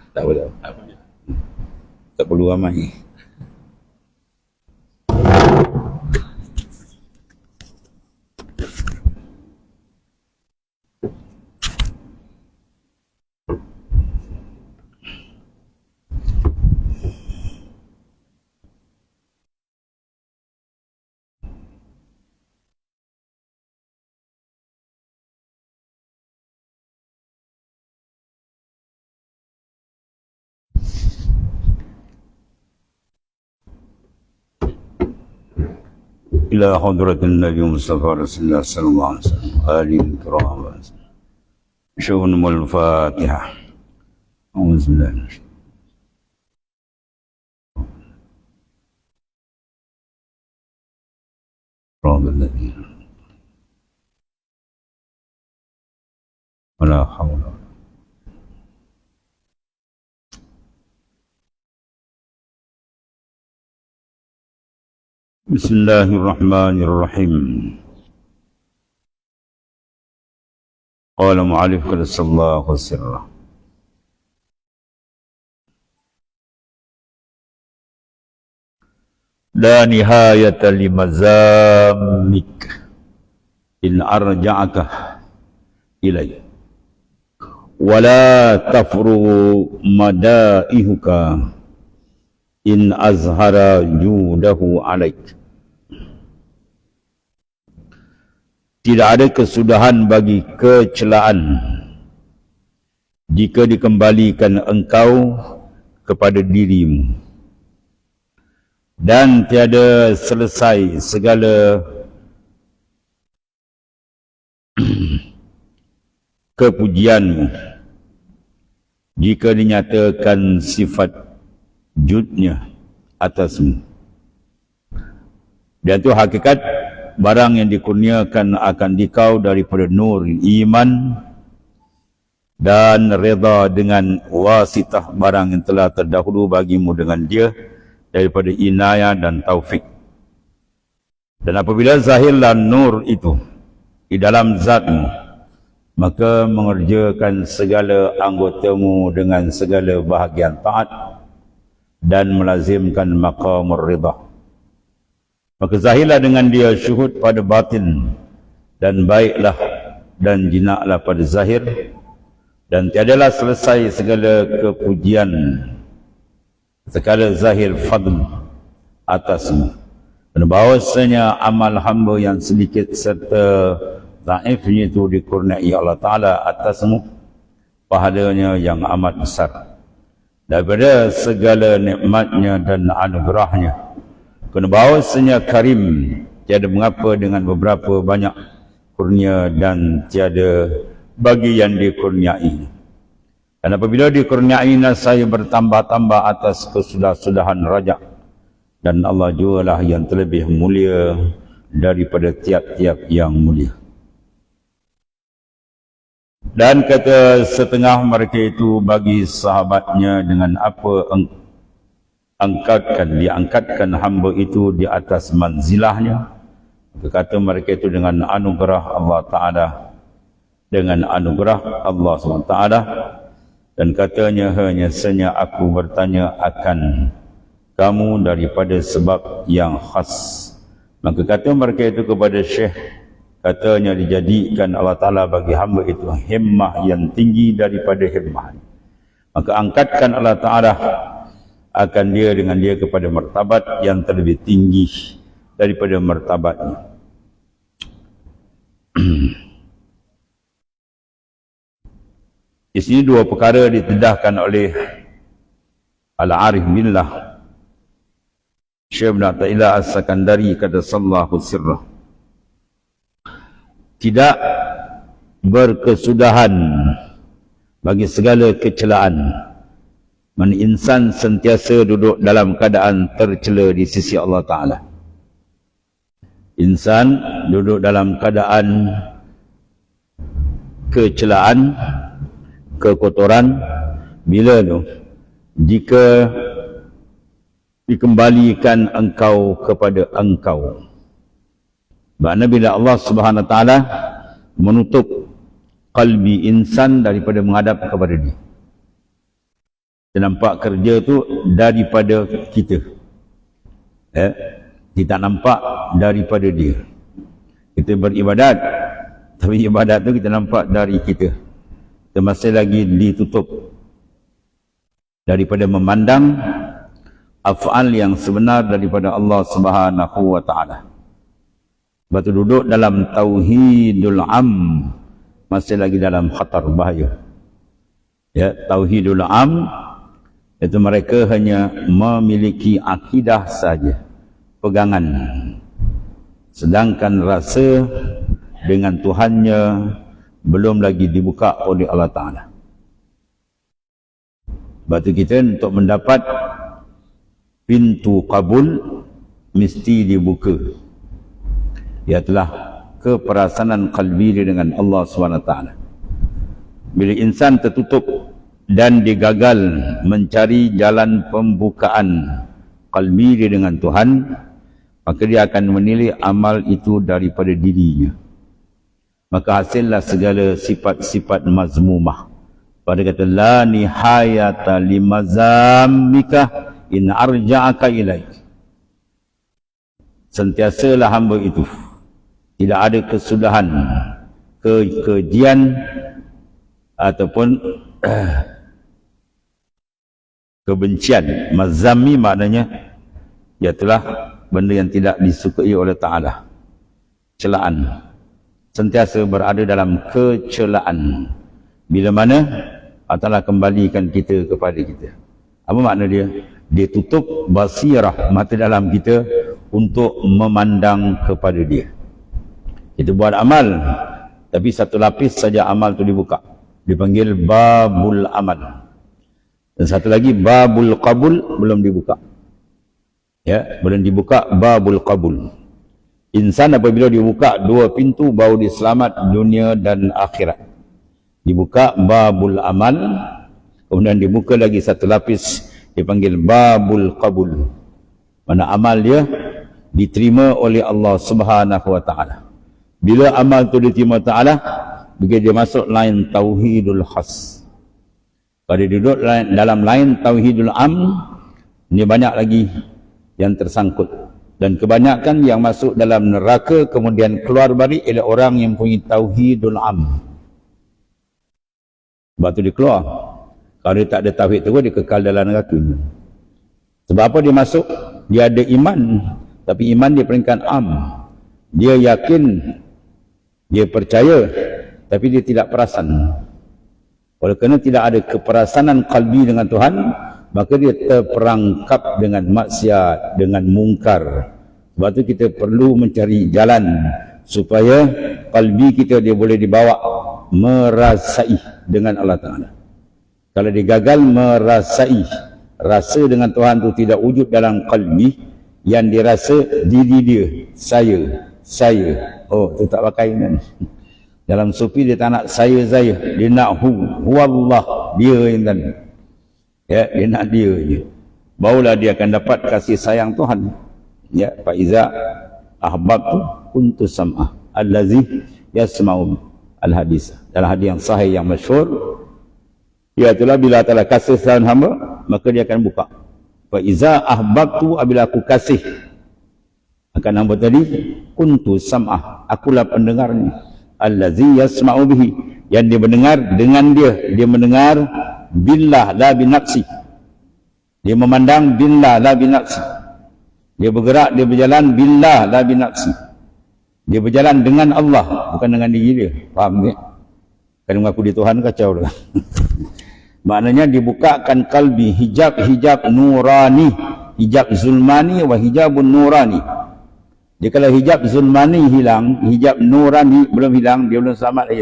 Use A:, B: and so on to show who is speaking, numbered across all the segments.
A: Tak apa, tak apa. Tak perlu ramai. إلى حضرة النبي المصطفى رسول الله صلى الله عليه وسلم آله الكرام شؤون الفاتحة. أعوذ بالله من الشيطان الرجيم ولا حول ولا بسم الله الرحمن الرحيم. قال معلف قدس الله سره لا نهاية لمزامك إن أرجعك إلي ولا تفرغ مدائحك إن أظهر جوده عليك. Tidak ada kesudahan bagi kecelaan jika dikembalikan engkau kepada dirimu, dan tiada selesai segala kepujianmu jika dinyatakan sifat judnya atasmu. Dan itu hakikat barang yang dikurniakan akan dikau daripada nur iman dan reda dengan wasitah barang yang telah terdahulu bagimu dengan dia daripada inayah dan taufik. Dan apabila zahirlah nur itu di dalam zatmu, maka mengerjakan segala anggotamu dengan segala bahagian taat dan melazimkan maqamur ridha. Maka zahirlah dengan dia syuhud pada batin, dan baiklah dan jinaklah pada zahir, dan tiadalah selesai segala kepujian, segala zahir fadl atasmu. Dan bahawasanya amal hamba yang sedikit serta dhaifnya itu dikurniai Allah Ta'ala atasmu pahalanya yang amat besar daripada segala nikmatnya dan anugerahnya. Kerana bahawasanya karim, tiada mengapa dengan beberapa banyak kurnia dan tiada bagi yang dikurniai. Dan apabila dikurniai, saya bertambah-tambah atas kesudah-sudahan raja, dan Allah jugalah yang terlebih mulia daripada tiap-tiap yang mulia. Dan kata setengah mereka itu bagi sahabatnya, dengan apa diangkatkan hamba itu di atas manzilahnya. Kata mereka itu dengan anugerah Allah Ta'ala, dengan anugerah Allah SWT. Dan katanya, hanya saja aku bertanya akan kamu daripada sebab yang khas. Maka kata mereka itu kepada Syekh, katanya dijadikan Allah Ta'ala bagi hamba itu himmah yang tinggi daripada himmah. Maka angkatkan Allah Ta'ala akan dia dengan dia kepada martabat yang terlebih tinggi daripada martabatnya. Di sini dua perkara ditedahkan oleh Al-Arif Billah Syekh Ibn Athaillah As-Sakandari qaddasallahu sirrah. Tidak berkesudahan bagi segala kecelaan. Man insan sentiasa duduk dalam keadaan tercela di sisi Allah Ta'ala. Insan duduk dalam keadaan kecelaan, kekotoran. Bila tu? Jika dikembalikan engkau kepada engkau. Maknanya bila Allah Subhanahu Wa Ta'ala menutup kalbi insan daripada menghadap kepada dia. Kita nampak kerja tu daripada kita. Kita nampak daripada dia. Kita beribadat, tapi ibadat tu kita nampak dari kita. Kita masih lagi ditutup daripada memandang af'al yang sebenar daripada Allah Subhanahu wa ta'ala. Sebab tu duduk dalam tauhidul am, masih lagi dalam khatar, bahaya. Tauhidul am itu mereka hanya memiliki akidah saja, pegangan. Sedangkan rasa dengan Tuhannya belum lagi dibuka oleh Allah Ta'ala. Sebab tu kita untuk mendapat pintu kabul mesti dibuka. Ialah keperasanan qalbi dengan Allah SWT. Bila insan tertutup dan digagal mencari jalan pembukaan qalbi dengan Tuhan, maka dia akan menilai amal itu daripada dirinya. Maka hasillah segala sifat-sifat mazmumah. Pada kata la nihayata limazammika in arja'aka ilaik. Sentiasalah hamba itu, tidak ada kesudahan, kejian ataupun kebencian. Mazami maknanya ialah benda yang tidak disukai oleh Ta'ala, celaan. Sentiasa berada dalam kecelaan. Bila mana Allah kembalikan kita kepada kita. Apa makna dia? Dia tutup basirah, mata dalam kita untuk memandang kepada dia. Kita buat amal, tapi satu lapis saja amal tu dibuka, dipanggil babul amal. Dan satu lagi babul qabul belum dibuka. Belum dibuka babul qabul. Insan apabila dibuka dua pintu, baru dia selamat dunia dan akhirat. Dibuka babul amal, kemudian dibuka lagi satu lapis, dipanggil babul qabul. Mana amal dia diterima oleh Allah Subhanahu wa ta'ala. Bila amal tu diterima Ta'ala, begitu dia masuk lain tauhidul khas. Kalau dia duduk dalam lain tauhidul am, ini banyak lagi yang tersangkut. Dan kebanyakan yang masuk dalam neraka kemudian keluar balik ialah orang yang punya tauhidul am. Sebab tu dia keluar. Kalau dia tak ada tauhid tu, dia kekal dalam neraka. Sebab apa dia masuk? Dia ada iman, tapi iman dia peringkat am. Dia yakin, dia percaya, tapi dia tidak perasan. Oleh kerana tidak ada keperasanan qalbi dengan Tuhan, maka dia terperangkap dengan maksiat, dengan mungkar. Sebab tu kita perlu mencari jalan supaya qalbi kita dia boleh dibawa merasai dengan Allah Ta'ala. Kalau dia gagal merasai, rasa dengan Tuhan tu tidak wujud dalam qalbi, yang dirasa diri dia, saya. Oh, tu tak pakai kan. Dalam sufi dia tak nak saya, dia nak huwallah, dia yang tadi. Dia nak dia je. Barulah dia akan dapat kasih sayang Tuhan. Fa iza ahbabtu kuntu sam'ah allazi yasma'u al-hadis. Dalam hadis yang sahih yang masyhur, iaitulah bila Allah kasih sayang hamba, maka dia akan buka. Fa iza ahbabtu, apabila aku kasih akan hamba tadi, kuntu sam'ah, akulah pendengarnya, allazi yasma'u bihi, yang dia mendengar dengan dia mendengar billah la binafsi, dia memandang billah la binafsi, dia bergerak, dia berjalan billah la binafsi, dia berjalan dengan Allah, bukan dengan diri dia. Faham tak? Kalau mengaku dia Tuhan, kacau dah. Maknanya dibukakan kalbi, hijab nurani, hijab zulmani wa hijabun nurani. Dia kalau hijab zulmani hilang, hijab nurani belum hilang, dia belum selamat lagi.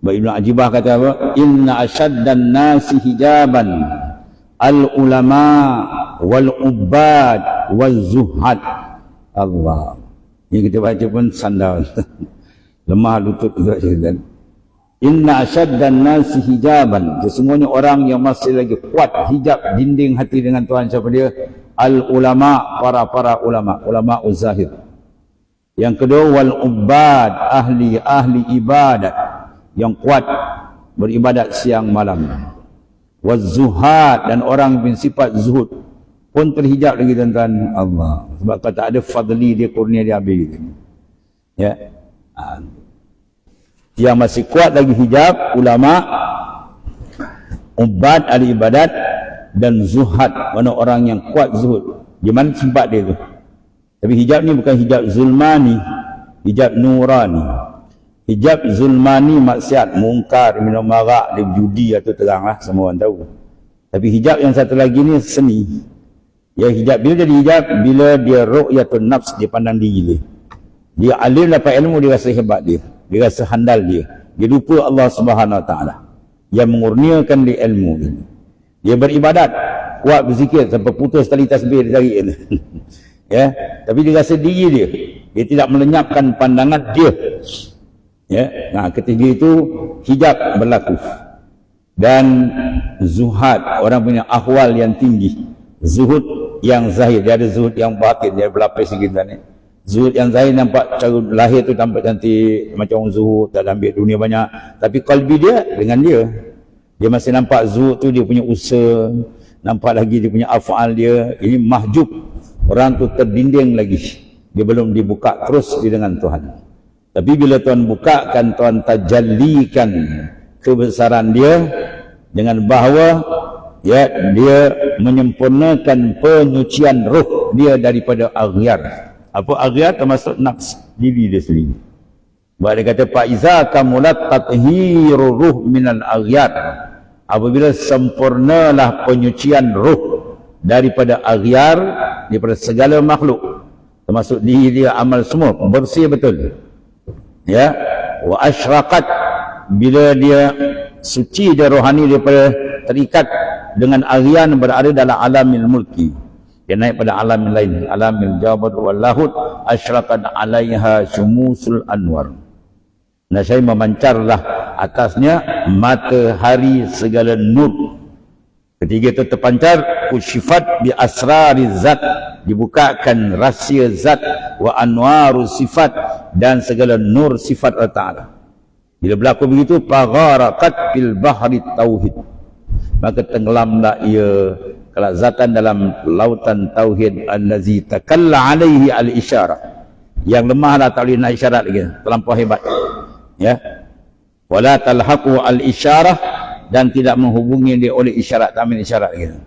A: Ibn Ajibah kata apa? Inna asyaddan nasi hijaban al-ulama wal-ubad wal-zuhad. Allah. Yang kita baca pun sandal. Lemah lutut juga cerita. Inna asyaddan nasi hijaban. Sesungguhnya orang yang masih lagi kuat hijab dinding hati dengan Tuhan, siapa dia? Al-ulama, para ulama uzahir. Yang kedua wal-ubad, ahli ibadat, yang kuat beribadat siang malam. wazuhad, dan orang yang sifat zuhud pun terhijab lagi tuan-tuan Allah. Sebab kalau tak ada fadli dia, kurnia dia habis gitu. Ya. Yang masih kuat lagi hijab ulama, ubad ahli ibadat, dan zuhad, mana orang yang kuat zuhud. Di mana tempat dia tu? Tapi hijab ni bukan hijab zulmani, hijab nurani. Hijab zulmani maksiat, mungkar, minum arak, dia judi atau teranglah, semua orang tahu. Tapi hijab yang satu lagi ni seni. Ya, hijab bila jadi hijab, bila dia ru'yatun nafs, dia pandang diri dia. Dia alim dapat ilmu, dia rasa hebat dia. Dia rasa handal dia. Dia lupa Allah Subhanahu Wa Taala yang mengurniakan dia ilmu dia. Dia beribadat, kuat berzikir sampai putus tali tasbih dia cari. Ya, tapi dia rasa diri dia. Dia tidak melenyapkan pandangan dia. Ya, nah ketika itu hijab berlaku. Dan zuhad, orang punya ahwal yang tinggi. Zuhud yang zahir, dia ada zuhud yang batin, dia berlapis sikit ni. Zuhud yang zahir nampak cara lahir tu nampak cantik, macam orang zuhud, tak ambil dunia banyak. Tapi kalbi dia dengan dia masih nampak zuhud tu, dia punya usaha, nampak lagi dia punya af'al dia. Ini mahjub, orang tu terdinding lagi, dia belum dibuka terus dia dengan Tuhan. Tapi bila Tuhan bukakan, Tuhan tajallikan kebesaran dia dengan bahawa ya, dia menyempurnakan penyucian roh dia daripada aghyar. Apa aghyar? Termasuk nafs diri dia sendiri. Sebab dia kata fa'iza kamulat tathiru ruh minal aghyar. Apabila sempurnalah penyucian roh daripada aghyar, daripada segala makhluk, termasuk diri dia, amal semua bersih betul. Ya, wa asyraqat, bila dia suci dia rohani daripada terikat dengan aghian berada dalam alamil mulki, dia naik pada alam lain, alamil jabat wal lahud, asyraqat alaiha syumusul anwar. Nasai memancarlah atasnya matahari segala nur. Ketika itu terpancar, kusyifat bi asrari zat, dibukakan rahsia zat, wa anwaru sifat, dan segala nur sifat Allah Ta'ala. Bila berlaku begitu, fagharakat fil bahri tauhid, maka tenggelamlah ia kelazatan dalam lautan tauhid, allazi takalla alaihi al-isyarah, yang lemahlah tak boleh nak isyarat lagi, terlampau hebat. Ya, wala talhaqu al-isyarah, dan tidak menghubungi dia oleh isyarat, tak ambil isyarat lagi.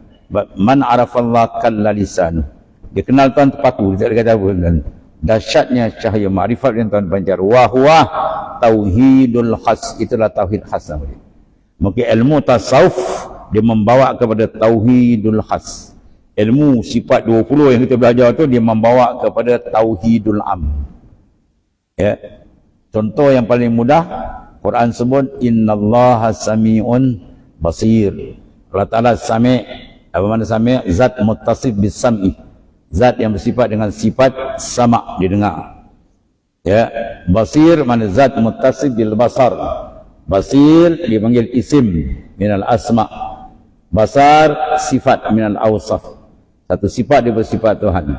A: Man arafallah kalla lisanu, dia kenal Tuhan terpaku, dia tak ada kata apa. Dan dahsyatnya cahaya makrifat yang Tuhan pancar, wa huwa tauhidul khas, itulah tauhid khas namanya. Maka ilmu tasawuf dia membawa kepada tauhidul khas. Ilmu sifat 20 yang kita belajar tu, dia membawa kepada tauhidul am. Ya, contoh yang paling mudah, Quran sebut innallaha sami'un basir. Allah Ta'ala sami', apa makna sami'? Zat muttasif bis sam'i, zat yang bersifat dengan sifat sama', dia dengar. Ya, basir mana zat muttasif bil basar. Basir dipanggil isim minal asma', basar sifat minal awsaf, satu sifat dia bersifat Tuhan.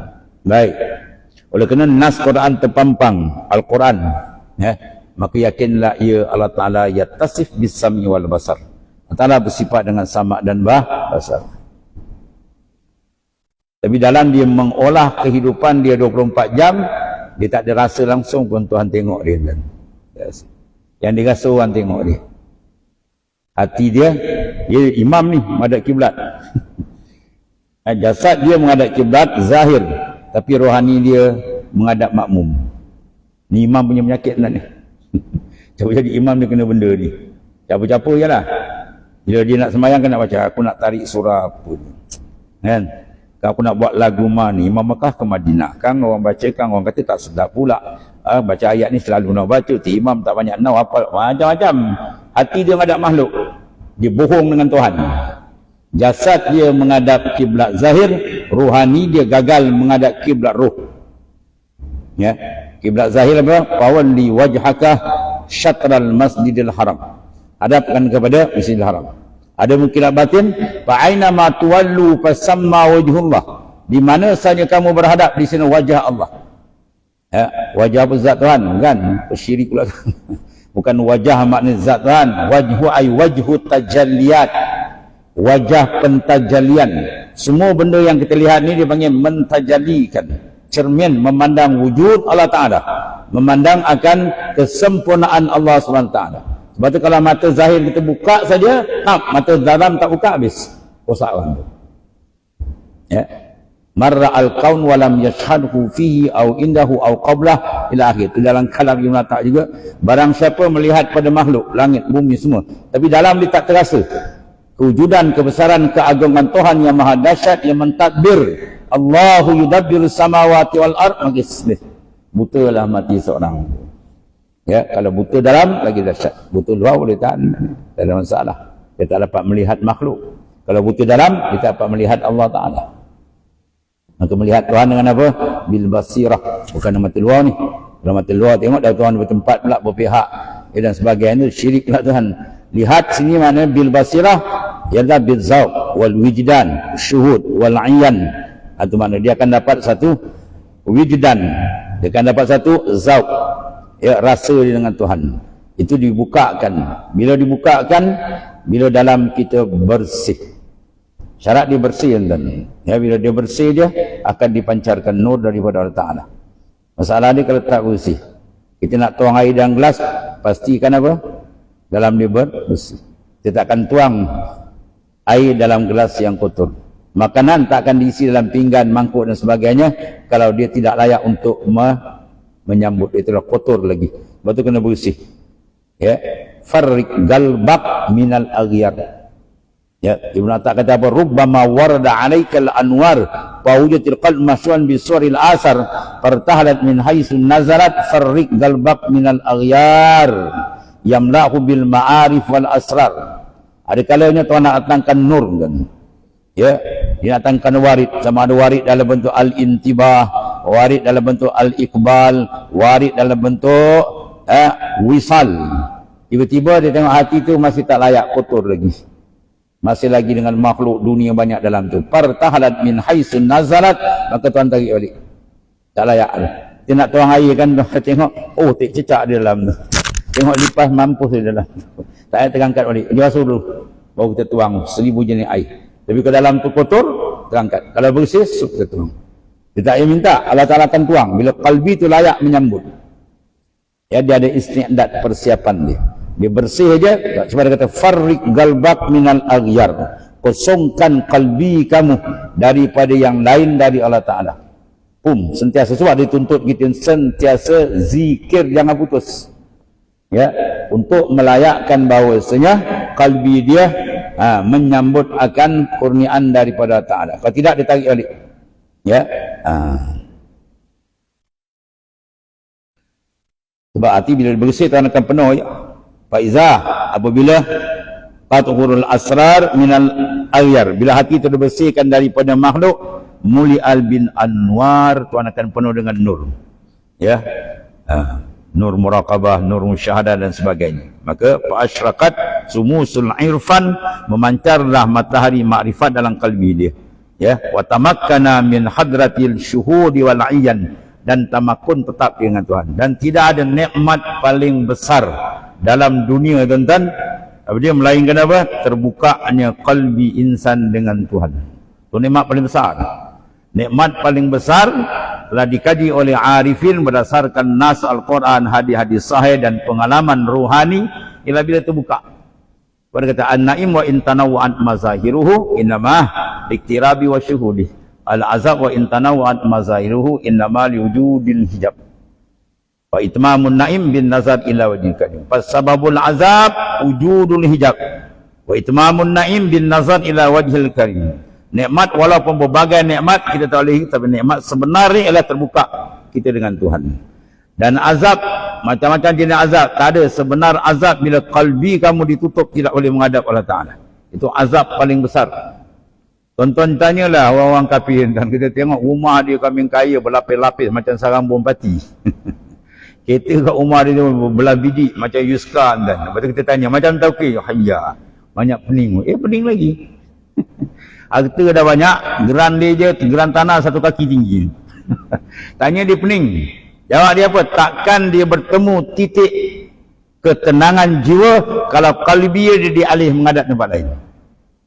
A: Baik, oleh kerana nas Quran terpampang Al-Quran, ya, maka yakinlah ia Allah Ta'ala yattasif bis sam'i wal basar. Allah Ta'ala bersifat dengan sama' dan basar. Tapi dalam dia mengolah kehidupan dia 24 jam, dia tak ada rasa langsung pun Tuhan tengok dia. Yang dia rasa orang tengok dia. Hati dia imam ni menghadap kiblat. Jasad dia menghadap kiblat zahir, tapi rohani dia menghadap makmum. Ni imam punya penyakit nak ni. Jadi imam dia kena benda ni. Capu-capu je lah. Bila dia nak sembahyang kan nak baca, aku nak tarik surah apa ni, kan? Aku nak buat lagu mana, Imam Mekah ke Madinah, kan orang baca, kan orang kata tak sedap pula. Baca ayat ni selalu nak baca, imam tak banyak nak hafal, macam-macam. Hati dia menghadap makhluk, dia bohong dengan Tuhan. Jasad dia menghadap kiblat zahir, rohani dia gagal menghadap kiblat roh. Ya, kiblat zahir apa? Fawalli wajhaka syatral masjidil haram, hadapkan kepada Masjidil Haram. Ada mungkin batin, fa aina ma tuwallu fasamma wajhullah, di mana saja kamu berhadap di sana wajah Allah. Ya, wajah apa? Zat Tuhan, kan? Syirik pula. Bukan wajah makna zat Tuhan. Wajhu ay wajhu tajalliyat, wajah pentajalian. Semua benda yang kita lihat ni dipanggil mentajalikan, cermin memandang wujud Allah Ta'ala, memandang akan kesempurnaan Allah SWT. Sebab tu kalau mata zahir kita buka saja, mata dalam tak buka, habis rosak orang tu. Ya, marra al-kaun walam yashhadhu fihi au indahu au qablah ila akhir. Itu dalam kalam Ibn Atha juga, barang siapa melihat pada makhluk langit bumi semua tapi dalam dia tak terasa kewujudan, kebesaran, keagungan Tuhan yang maha dahsyat, yang mentadbir, Allahu yudabbiru samawati wal ard, maka butalah mati seorang. Ya, kalau buta dalam lagi dahsyat, buta luar boleh tahan, tak ada masalah, dia tak dapat melihat makhluk. Kalau buta dalam, dia tak dapat melihat Allah Ta'ala. Maka melihat Tuhan dengan apa? Bil basirah, bukan dengan mata luar ni. Kalau mata luar tengok dah Tuhan bertempat pula, berpihak dan sebagainya, syirik lah Tuhan. Lihat sini maknanya bil basirah, ialah bil zauq wal wijdan, syuhud wal ayan. Itu maknanya dia akan dapat satu wijdan, dia akan dapat satu zauq, ya, rasa dia dengan Tuhan. Itu dibukakan. Bila dibukakan, bila dalam kita bersih. Syarat dia bersih, dan ya, bila dia bersih, dia akan dipancarkan nur daripada Allah Ta'ala. Masalah ni kalau tak bersih, kita nak tuang air dalam gelas, pastikan apa? Dalam dia bersih. Kita tak akan tuang air dalam gelas yang kotor. Makanan tak akan diisi dalam pinggan, mangkuk dan sebagainya kalau dia tidak layak untuk menyambut. Itulah kotor lagi. Sebab tu kena bersih. Ya, farrik galbak minal aghyar. Ya, Ibn Atha kata apa? Rubbama warada alaikal anwar fawujatil qalb masyuan bisuaril asar fartahalat min haitsu nazarat farrik galbak minal aghyar yamlahu bil ma'arif wal asrar. Ada kalanya Tuhan nak datangkan nur kan. Ya, dia datangkan warid, sama ada warid dalam bentuk al-intibah, warid dalam bentuk al-iqbal, warid dalam bentuk wisal. Tiba-tiba dia tengok hati tu masih tak layak, kotor lagi. Masih lagi dengan makhluk dunia banyak dalam tu. Partahalat min haitsu nazalat, maka Tuhan tarik balik. Tak layak dah. Dia nak tuang air kan, tengok, oh tak cecak di dalam tu. Tengok lipas mampus di dalam tu. Tak payah terangkat balik. Dia basuh dulu, baru kita tuang 1000 jenis air. Tapi ke dalam tu kotor, terangkat. Kalau bersih, kita tuang. Dia tak payah minta, Allah Ta'ala akan tuang. Bila kalbi tu layak menyambut. Ya, dia ada istiadat, persiapan dia. Dia bersih aja, sebab dia kata farrik galbak minal aghyar, kosongkan kalbi kamu daripada yang lain dari Allah Ta'ala. Sentiasa, sebab dia tuntut kita sentiasa zikir, jangan putus. Ya, untuk melayakkan bahawasanya kalbi dia menyambut akan kurniaan daripada Allah Ta'ala. Kalau tidak, dia tarik balik. Ya, sebab hati bila bersih, Tuhan akan penuh. Ya, Faizah, apabila qatuhurul asrar minal aghyar, bila hati itu dibersihkan daripada makhluk, muli'al bin anwar, Tuhan akan penuh dengan nur. Ya, nur muraqabah, nur musyahadah dan sebagainya. Maka fa'asyraqat sumusul irfan, memancarlah matahari makrifat dalam kalbi dia. Ya, wa tamakkana min hadratil syuhudi wal ayyan, dan tamakun tetap dengan Tuhan. Dan tidak ada nikmat paling besar dalam dunia, tuan-tuan, dia melainkan apa? Terbukanya kalbi insan dengan Tuhan. Itu nikmat paling besar. Nikmat paling besar telah dikaji oleh arifin berdasarkan nas Al-Quran, hadis-hadis sahih dan pengalaman ruhani, ialah bila terbuka. Pada kata an-naim wa in tanawwa'at mazahiruhu innama liktirabi wa syuhudi, al-azab wa in tanawwa'at mazahiruhu innama liwujudil hijab. Wa itmamun naim bin nazar ila wajhil karim. Fasababul azab wujudul hijab. Wa itmamun naim bin nazar ila wajhil karim. Nikmat, walaupun berbagai nikmat kita tak boleh, tapi nikmat sebenarnya ialah terbuka kita dengan Tuhan. Dan azab, macam-macam jenis azab, tak ada sebenar azab bila kalbi kamu ditutup, tidak boleh menghadap Allah Ta'ala. Itu azab paling besar. Tonton tanyalah orang-orang kafir, dan kita tengok rumah dia kambing kaya berlapis-lapis macam sarang bom pati. Kereta kat rumah dia belah biji macam Yuska, dan lepas tu kita tanya macam Tauqi, hayya, banyak pening. Pening lagi. Harta dah banyak, geran dia je, geran tanah 1 kaki tinggi. Tanya dia pening. Jawab dia apa? Takkan dia bertemu titik ketenangan jiwa kalau kalbi dia dialih menghadap tempat lain.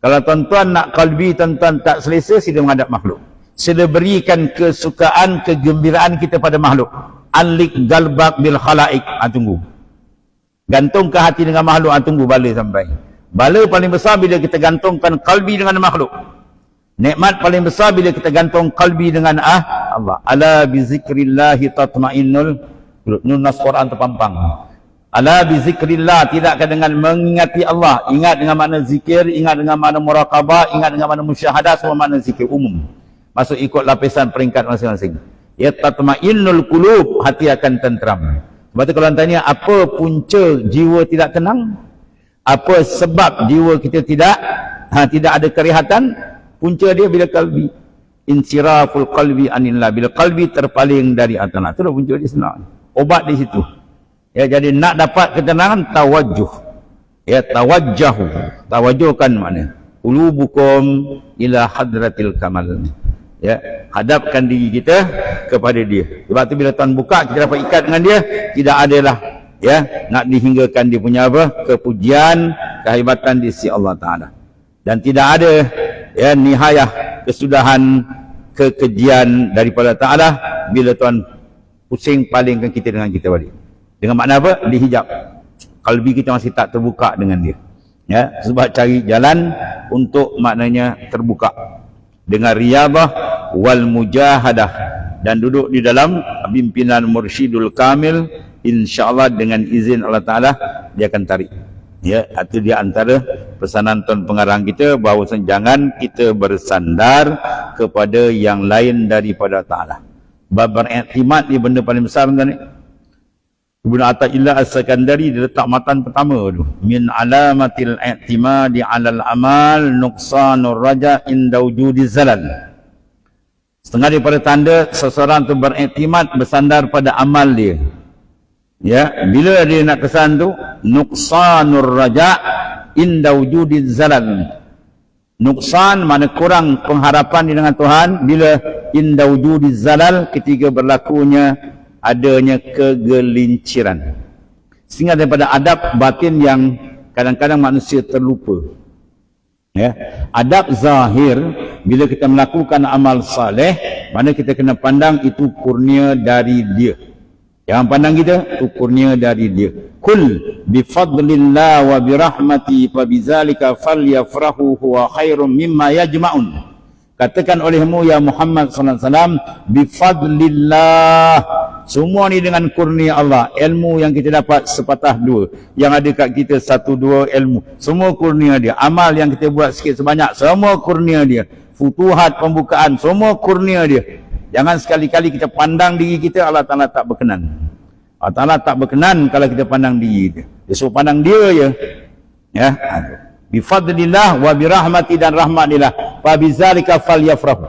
A: Kalau tuan-tuan nak kalbi, tuan-tuan tak selesa, sila menghadap makhluk. Sila berikan kesukaan, kegembiraan kita pada makhluk. Alik galbak bil khalaik. Tunggu. Gantungkan hati dengan makhluk, tunggu bala sampai. Bala paling besar bila kita gantungkan kalbi dengan makhluk. Nikmat paling besar bila kita gantung kalbi dengan Allah. Ala bi zikrillahi tatmainnul qulub. Nas Quran terpampang. Ala bi zikrillah, tidakkah dengan mengingati Allah. Ingat dengan makna zikir, ingat dengan makna muraqabah, ingat dengan makna musyahadah, semua makna zikir umum. Masuk ikut lapisan peringkat masing-masing. Ya tatmainnul qulub, hati akan tenteram. Sebab tu kalau tanya apa punca jiwa tidak tenang? Apa sebab jiwa kita tidak ada kerihatan? Punca dia bila kalbi. Insiraful qalbi anillah. Bila kalbi terpaling dari Allah. Itulah punca dia sebenarnya. Obat di situ. Ya, jadi nak dapat ketenangan, tawajjuh. Ya, tawajjahu. Tawajjuhkan mana? Qulubukum ila hadratil kamal. Ya, hadapkan diri kita kepada dia. Sebab tu bila Tuhan buka, kita dapat ikat dengan dia, tidak adalah ya nak dihinggakan dia punya apa? Kepujian, kehebatan di sisi Allah Taala. Dan tidak ada ya nihayah, kesudahan, kekejian daripada Taala bila Tuhan pusing palingkan kita dengan kita balik. Dengan makna apa? Dihijab. Kalbi kita masih tak terbuka dengan dia. Ya, sebab cari jalan untuk maknanya terbuka dengan riyadhah wal mujahadah, dan duduk di dalam pimpinan mursyidul kamil, insyaallah dengan izin Allah Taala dia akan tarik. Ya, itu dia antara pesanan Tuan Pengarang kita, bahawa jangan kita bersandar kepada yang lain daripada Taala. Bab beriktimad ni benda paling besar tuan ni. Ibnu Athaillah As-Sakandari dia letak matan pertama tu, min alamatil i'timadi 'alal amal nuqsanur raja inda wujudiz zalal. Setengah daripada tanda seseorang tu beriktimad, bersandar pada amal dia. Ya, bila dia nak kesan tu nuqsanur raja inda wujudiz zalal. Nuqsan mana kurang pengharapan di dengan Tuhan bila inda wujudiz zalal, ketika berlakunya adanya kegelinciran. Sehingga daripada adab batin yang kadang-kadang manusia terlupa. Ya, adab zahir bila kita melakukan amal saleh, mana kita kena pandang itu kurnia dari dia. Jangan pandang kita, itu kurnia dari dia. Kul bifadlillah wa birahmati fa bizalika falyafrahu huwa khairum mimma yajma'un. Katakan olehmu ya Muhammad sallallahu alaihi wasallam, bifadlillah, semua ni dengan kurnia Allah. Ilmu yang kita dapat sepatah dua, yang ada kat kita satu dua ilmu, semua kurnia dia. Amal yang kita buat sikit sebanyak, semua kurnia dia. Futuhat, pembukaan, semua kurnia dia. Jangan sekali-kali kita pandang diri kita, Allah Ta'ala tak berkenan. Allah Ta'ala tak berkenan kalau kita pandang diri dia. Dia suruh pandang dia je. Ya, bifadlillah wa birahmati, dan rahmatillah, fa bizalika falyafrahu.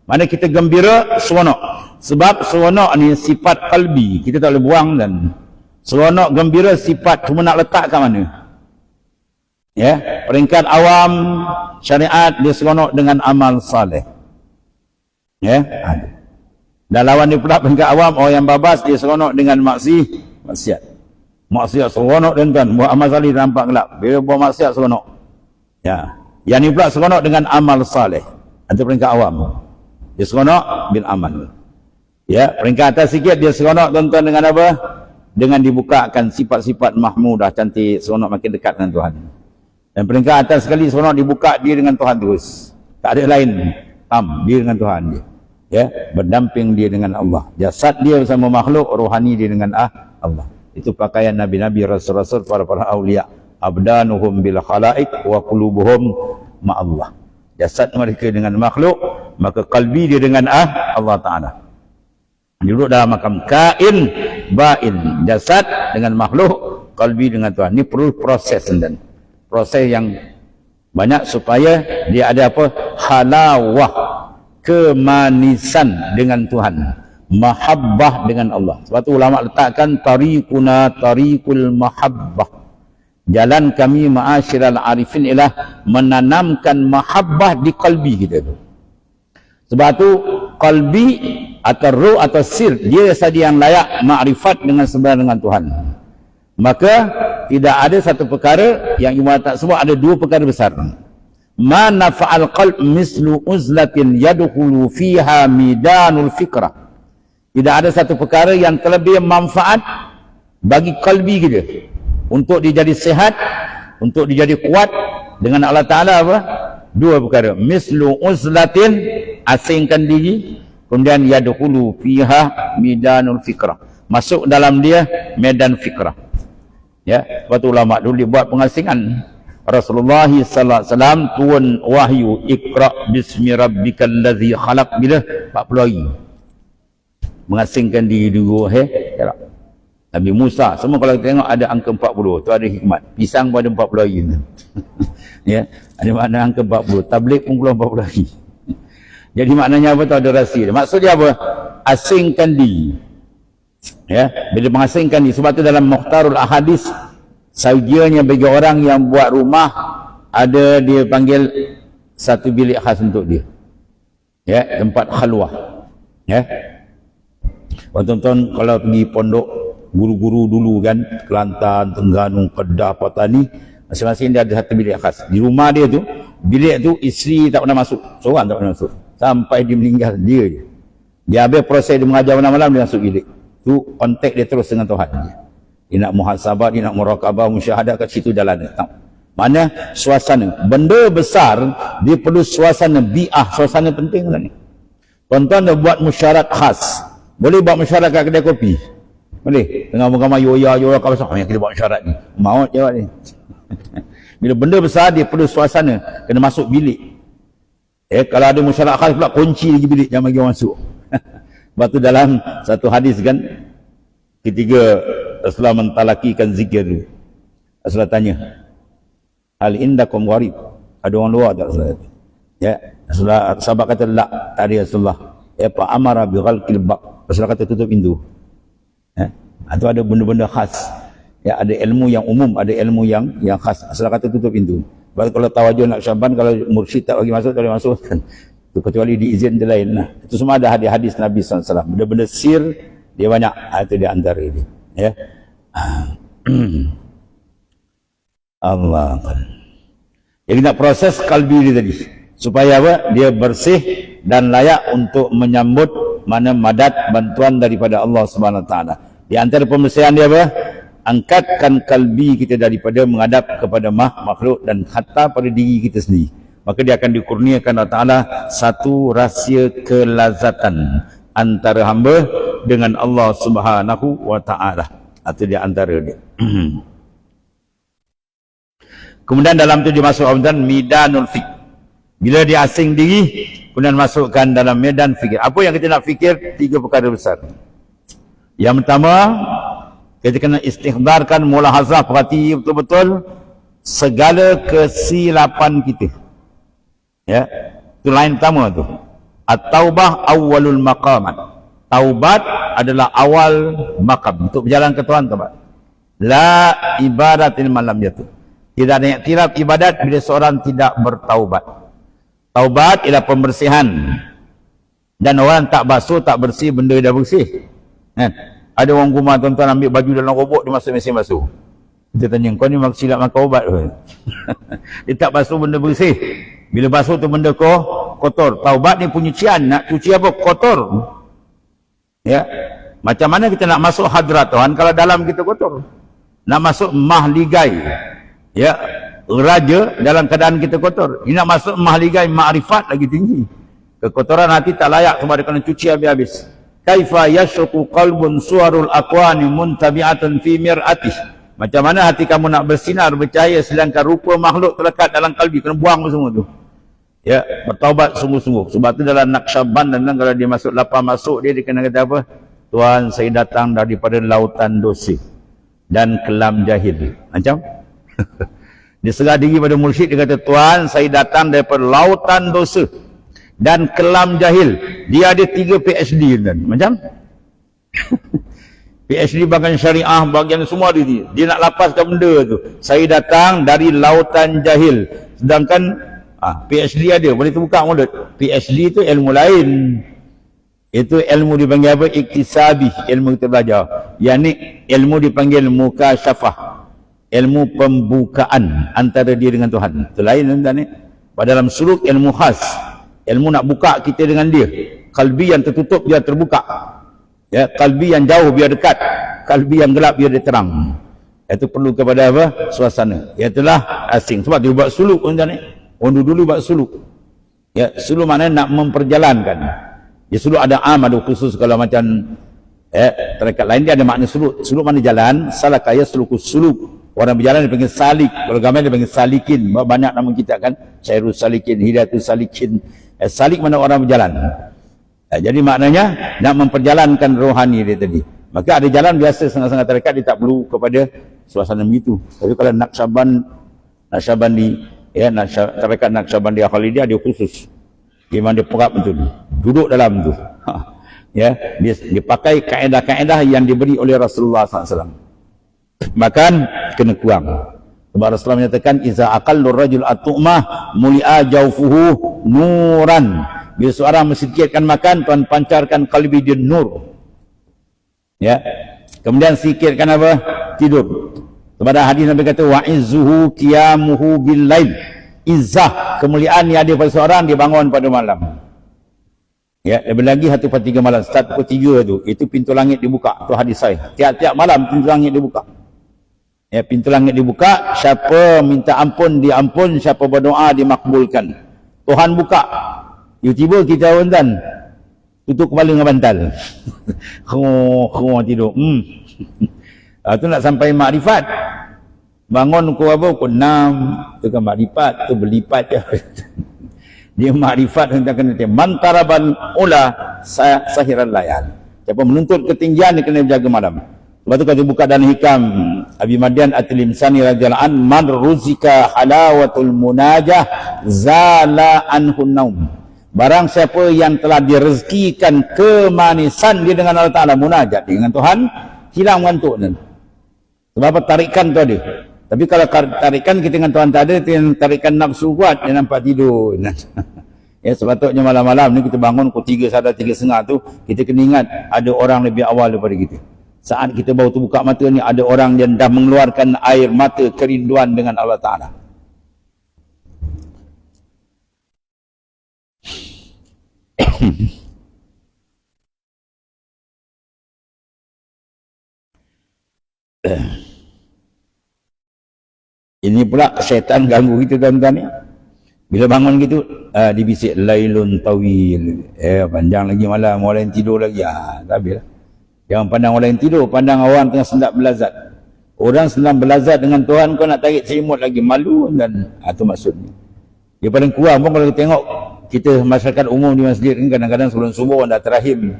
A: Mana kita gembira, seronok. Sebab seronok ni sifat kalbi, kita tak boleh buang. Dan seronok, gembira, sifat cuma nak letak kat mana. Ya, peringkat awam syariat dia seronok dengan amal saleh. Ya, dan lawan dia pula peringkat awam, orang yang babas, dia seronok dengan maksiat. Maksiat seronok tuan-tuan, buat amal saleh nampak gelap. Bila buat maksiat seronok. Ya, yang ni pula seronok dengan amal saleh. Itu peringkat awam. Dia seronok bil amal. Ya, peringkat atas sikit dia seronok tuan-tuan dengan apa? Dengan dibukakan sifat-sifat mahmudah, cantik, seronok makin dekat dengan Tuhan. Dan peringkat atas sekali seronok dibuka dia dengan Tuhan terus. Tak ada lain. Dia dengan Tuhan dia. Ya, berdamping dia dengan Allah. Jasad dia bersama makhluk, rohani dia dengan Allah. Itu pakaian nabi-nabi, rasul-rasul, para awliya. Abdanuhum bil khalaik wa qulubuhum ma Allah. Jasad mereka dengan makhluk, maka kalbi dia dengan Allah Ta'ala. Duduk dalam makam kain bain, jasad dengan makhluk, kalbi dengan Tuhan. Ini perlu proses, dan proses yang banyak supaya dia ada apa? Halawah, kemanisan dengan Tuhan, mahabbah dengan Allah. Sebab tu ulama letakkan tariquna tariqul mahabbah. Jalan kami ma'asyiral arifin ialah menanamkan mahabbah di kalbi kita tu. Sebab tu kalbi atau ruh atau sir, dia saja yang layak makrifat dengan sebenar dengan Tuhan. Maka tidak ada satu perkara yang ibarat tak semua, ada dua perkara besar. ma nafa'al qalb mislu uzlatin yadkhulu fiha midanul fikrah. Tidak ada satu perkara yang terlebih manfaat bagi kalbi kita untuk dia jadi sihat, untuk dia jadi kuat dengan Allah Ta'ala apa? Dua perkara. Mislu uzlatin, asingkan diri, kemudian yadkhulu fiha midanul fikrah, masuk dalam dia medan fikrah. Ya, waktu ulama dulu dia buat pengasingan. Rasulullah sallallahu alaihi wasallam turun wahyu Iqra bismi rabbikal ladzi khalaq bila 40 hari. Mengasingkan diri dulu ya. Nabi Musa semua kalau kita tengok ada angka 40, tu ada hikmat. Pisang pada 40 hari tu. Ya, ada makna angka 40. Tabligh pun keluar 40 hari. Jadi maknanya apa tu, ada rahsia. Maksud dia apa? Asingkan diri. Ya, bila mengasingkan diri, sebab tu dalam Mukhtarul Ahadis sahajianya bagi orang yang buat rumah ada dia panggil satu bilik khas untuk dia. Ya, tempat khalwah. Ya. Tonton kalau pergi pondok guru-guru dulu kan, Kelantan, Terengganu, Kedah, Patani, masing-masing dia ada satu bilik khas. Di rumah dia tu, bilik tu isteri tak pernah masuk, seorang tak pernah masuk sampai dia meninggal, dia je. Dia habis proses dia mengajar malam-malam, dia masuk bilik tu, kontak dia terus dengan Tuhan dia. Dia nak muhasabah, dia nak murakabah, musyahadah kat situ jalan dia. Mana suasana benda besar, dia perlu suasana bi'ah, suasana penting lah ni. Tuan-tuan dia buat musyarat khas. Boleh buat musyarat kat kedai kopi? Boleh? Tengah ramai yoya kat pasar, kita buat musyarat ni. Maut jawab ni. Bila benda besar, dia perlu suasana, kena masuk bilik. Kalau ada musyarat khas pula, kunci lagi bilik, jangan bagi orang masuk. Sebab tu dalam satu hadis kan, ketiga Rasulullah mentalakikan zikir tu. Rasulullah tanya, hal indakum gharib? Ada orang luar tak Rasulullah? Ya, Rasulullah, sahabat kata la, tak ada Rasulullah. Ya, Pak Amara bi ghalqil bab. Rasulullah kata tutup pintu. Itu ada benda-benda khas. Ya, ada ilmu yang umum, ada ilmu yang khas. Rasulullah kata tutup pintu. Baru kalau tawajuh nak Syaban, kalau mursyid tak bagi masuk, tak boleh masuk. Itu kecuali diizin dia lain lah. Itu semua ada hadis-hadis Nabi SAW. Benda-benda sir dia banyak. Itu di antara dia. Ya. Allah. Jadi nak proses kalbi dia tadi supaya apa? Dia bersih dan layak untuk menyambut mana madat bantuan daripada Allah Subhanahu Wa Taala. Di antara pembersihan dia apa? Angkatkan kalbi kita daripada menghadap kepada makhluk dan hatta pada diri kita sendiri. Maka dia akan dikurniakan Allah Taala satu rahsia kelazatan antara hamba dengan Allah Subhanahu Wa Taala. Itu di antara dia. Kemudian dalam tu dia masuk midanul fik. Bila dia asing diri, kemudian masukkan dalam medan fikir. Apa yang kita nak fikir? Tiga perkara besar. Yang pertama, kita kena istighdarkan mulahazah, perhati betul-betul segala kesilapan kita. Ya, itu lain pertama tu. At-taubah awwalul maqamat. Taubat adalah awal maqam untuk berjalan ke Tuhan. Taubat. La ibadatil malam jatuh. Tidak ada iktiraf ibadat bila seorang tidak bertaubat. Taubat ialah pembersihan. Dan orang tak basuh, tak bersih, benda dah bersih. Ada orang rumah tuan-tuan ambil baju dalam robot, dia masuk mesin basuh. Kita tanya, kau ni silap makan ubat ke? Dia tak basuh benda bersih. Bila basuh tu benda kotor. Taubat ni penyucian. Nak cuci apa? Kotor. Ya. Macam mana kita nak masuk hadrat Tuhan kalau dalam kita kotor? Nak masuk mahligai. Ya. Raja dalam keadaan kita kotor. Ini nak masuk mahligai ma'rifat lagi tinggi. Kekotoran hati tak layak sebab dia kena cuci habis-habis. Kaifa yashruqu qalbun suwarul aqwani muntabi'atan fi mir'atih. Macam mana hati kamu nak bersinar, bercahaya sedangkan rupa makhluk terlekat dalam kalbi, kena buang semua tu. Ya, bertaubat sungguh-sungguh. Sebab tu dalam Naqsyaband dan kalau dia masuk lapar masuk dia kena kata apa? Tuhan, saya datang daripada lautan dosa dan kelam jahil. Macam dia serah diri pada mursyid, dia kata, Tuhan, saya datang daripada lautan dosa dan kelam jahil. Dia ada 3 PhD kan? Macam PhD bagian syariah, bagian semua dia nak lapaskan benda tu. Saya datang dari lautan jahil. Sedangkan PhD ada, boleh terbuka mulut. PhD tu ilmu lain. Itu ilmu dipanggil apa? Iktisabi, ilmu kita belajar. Yang ni ilmu dipanggil mukasyafah, ilmu pembukaan antara dia dengan Tuhan. Itu lain tuan ni. Pada dalam suluk ilmu khas, ilmu nak buka kita dengan dia. Kalbi yang tertutup biar terbuka, ya, kalbi yang jauh biar dekat, kalbi yang gelap biar dia terang. Itu perlu kepada apa? Suasana. Iaitulah asing. Sebab dia buat suluk tuan-tuan ni. Orang dulu buat suluk. Ya, suluk maknanya nak memperjalankan. Ya, suluk ada am, ada khusus. Kalau macam tarekat lain dia ada makna suluk. Suluk makna jalan, salah kaya sulukus suluk. Orang berjalan dipanggil salik. Kalau gamai dipanggil salikin. Banyak nama kita kan. Syairus salikin, hidayatus salikin. Salik mana orang berjalan. Jadi maknanya nak memperjalankan rohani dia tadi. Maka ada jalan biasa sangat-sangat tarekat, dia tak perlu kepada suasana begitu. Tapi kalau Naqsyabandi, ya, tarekat Naqsyabandi Khalidiyah dia khusus. Gimana dia perap betul. Duduk dalam tu. Ya, dia pakai kaedah-kaedah yang diberi oleh Rasulullah SAW. Makan kena kurang. Sebab Rasulullah menyatakan iza aqallu rajul at-tu'mah muli'a jawfuhu nuran. Bila seorang mensikitkan makan, Tuhan pancarkan kalbi dia nur. Ya. Kemudian sikitkan apa? Tidur. Sebab hadis Nabi kata wa'izzuhu qiyamuhu bil lail. Izzah, kemuliaan yang ada pada seorang dia bangun pada malam. Ya, lebih lagi 1/3 malam, start pukul 3 tu, itu pintu langit dibuka. Tu hadis sahih. Tiap-tiap malam pintu langit dibuka. Ya, pintu langit dibuka, siapa minta ampun diampun, siapa berdoa dimakbulkan. Tuhan buka. Tiba-tiba kita tuan-tuan tutup kepala dengan bantal. Tidur. Tu nak sampai makrifat. Bangun pukul apa? Pukul 6. Tu kan makrifat, tu berlipat je. Dia makrifat hendak kena tiap. Mantaraban ula sahiran layan. Siapa menuntut ketinggian dia kena jaga malam. Lepas tu kalau buka dalam hikam Abi Madian At-Tilimsani radhiyallahu an, man ruzika halawatul munajah zala anhun naum. Barang siapa yang telah direzekikan kemanisan dia dengan Allah Ta'ala, munajat dengan Tuhan, hilang ngantuk. Sebab apa? Tarikan tu ada. Tapi kalau tarikan kita dengan Tuhan tak ada, tarikan nafsu kuat, dia nampak tidur. Ya, sepatutnya malam-malam ni kita bangun pukul 3 sadar 3.30 tu, kita kena ingat ada orang lebih awal daripada kita. Saat kita baru terbuka mata ni, ada orang yang dah mengeluarkan air mata kerinduan dengan Allah Ta'ala. Ini pula syaitan ganggu kita tuan-tuan ni. Bila bangun gitu, dibisik lailun tawil. Panjang lagi malam, orang lain tidur lagi. Tak habis lah. Jangan pandang orang lain tidur, pandang orang tengah sedap belazat. Orang sedang belazat dengan Tuhan, kau nak tarik selimut lagi, malu dan itu maksudnya. Dia paling kurang pun kalau kita tengok, kita masyarakat umum di masjid ni kadang-kadang sebelum subuh orang dah terahim.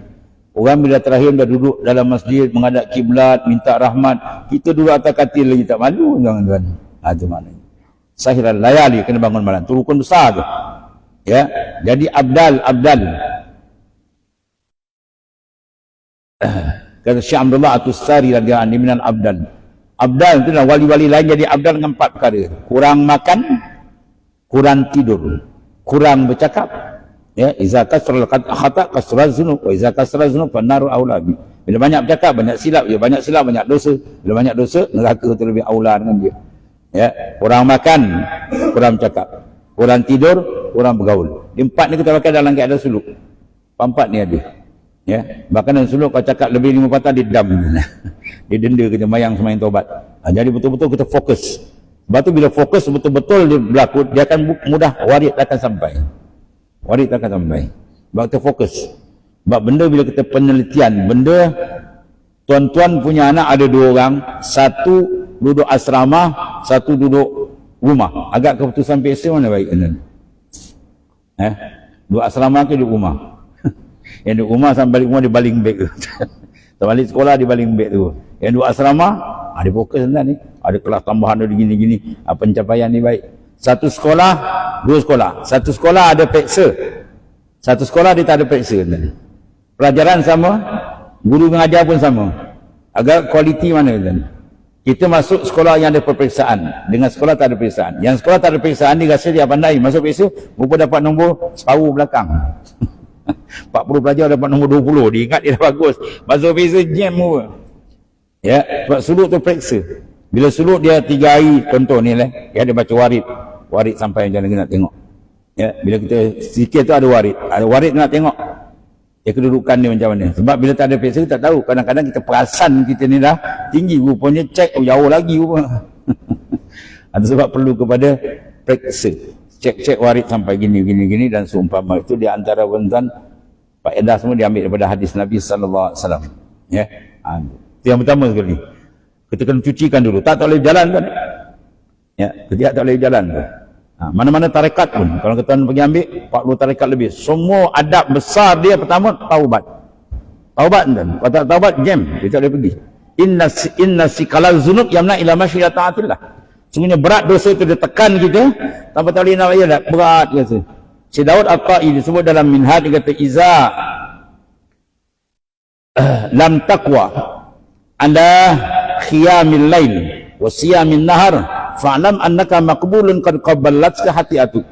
A: Orang bila terahim dah duduk dalam masjid, menghadap kiblat, minta rahmat. Kita duduk atas katil lagi, tak malu tuan-tuan. Itu maknanya. Sahiran layali, kena bangun malam. Itu rukun besar tu. Ya, jadi abdal. Kata Syekh Abdullah At-Tustari radhiyallahu anhu minal abdal. Abdal itu lah wali-wali lain jadi abdal dengan 4 perkara. Kurang makan, kurang tidur, kurang bercakap. Ya, iza kasral khata kasral zunub wa iza kasral zunub fannaru aula bi. Bila banyak bercakap banyak silap, ya banyak silap banyak dosa. Bila banyak dosa neraka tu lebih aula dengan dia. Ya, kurang makan, kurang bercakap, kurang tidur, kurang bergaul. Di 4 ni kita pakai dalam keadaan suluk. 4 ni ada. Ya, bahkan dalam suluk kau cakap lebih 5 patah dia dam. Dia denda kita mayang semain taubat. Jadi betul-betul kita fokus. Sebab tu bila fokus betul-betul dia berlaku, dia akan mudah warid akan sampai. Warid akan sampai. Sebab kita fokus. Sebab benda bila kita penelitian, benda tuan-tuan punya anak ada 2 orang, satu duduk asrama, satu duduk rumah. Agak keputusan PSA mana baik? Duduk asrama ke duduk rumah? Yang duduk rumah sampai balik rumah dia baling beg tu. Balik sekolah dia baling beg tu. Yang duduk asrama, ada fokus tentang ni. Ada kelas tambahan ada gini-gini. Pencapaian ni baik. Satu sekolah, 2 sekolah. Satu sekolah ada peksa. Satu sekolah dia tak ada peksa. Pelajaran sama, guru mengajar pun sama. Agak kualiti mana kan? Kita masuk sekolah yang ada peperiksaan dengan sekolah tak ada peperiksaan. Yang sekolah tak ada peperiksaan dia rasa dia pandai. Masuk peksa, rupa dapat nombor separuh belakang. 40 pelajar dapat nombor 20. Dia ingat dia dah bagus. Masuk peksa jam apa. Ya, sebab suluk tu periksa. Bila suluk dia 3 hari, contoh ni lah, dia ada baca warid. Warid sampai macam lagi nak tengok. Ya, bila kita zikir tu ada warid. Ada warid nak tengok ya kedudukan dia macam mana. Sebab bila tak ada periksa kita tak tahu. Kadang-kadang kita perasan kita ni dah tinggi, rupanya cek jauh lagi rupanya. Ada sebab perlu kepada periksa. Cek warid sampai gini dan seumpama itu di antara bentan faedah semua diambil daripada hadis Nabi sallallahu alaihi wasallam. Ya. Itu yang pertama sekali. Kita kena cucikan dulu. Tak boleh jalan kan? Ya, kita tak boleh jalan tu. Mana-mana tarekat pun, kalau kita pergi ambil 40 tarekat lebih, semua adab besar dia pertama taubat. Taubat kan? Kalau tak taubat jam, dia tak boleh pergi. Inna sikalal zunub yamna ila masyiata'atillah. Sungguhnya berat dosa itu dia tekan kita, tanpa tak boleh nak bayar dah, berat kata. Si Daud At-Ta'i disebut dalam Minhaj, dia kata iza lam taqwa anda khiyamil lail wa siyamin nahar fa'lam annaka maqbulun qad qabballatka hati'atuk.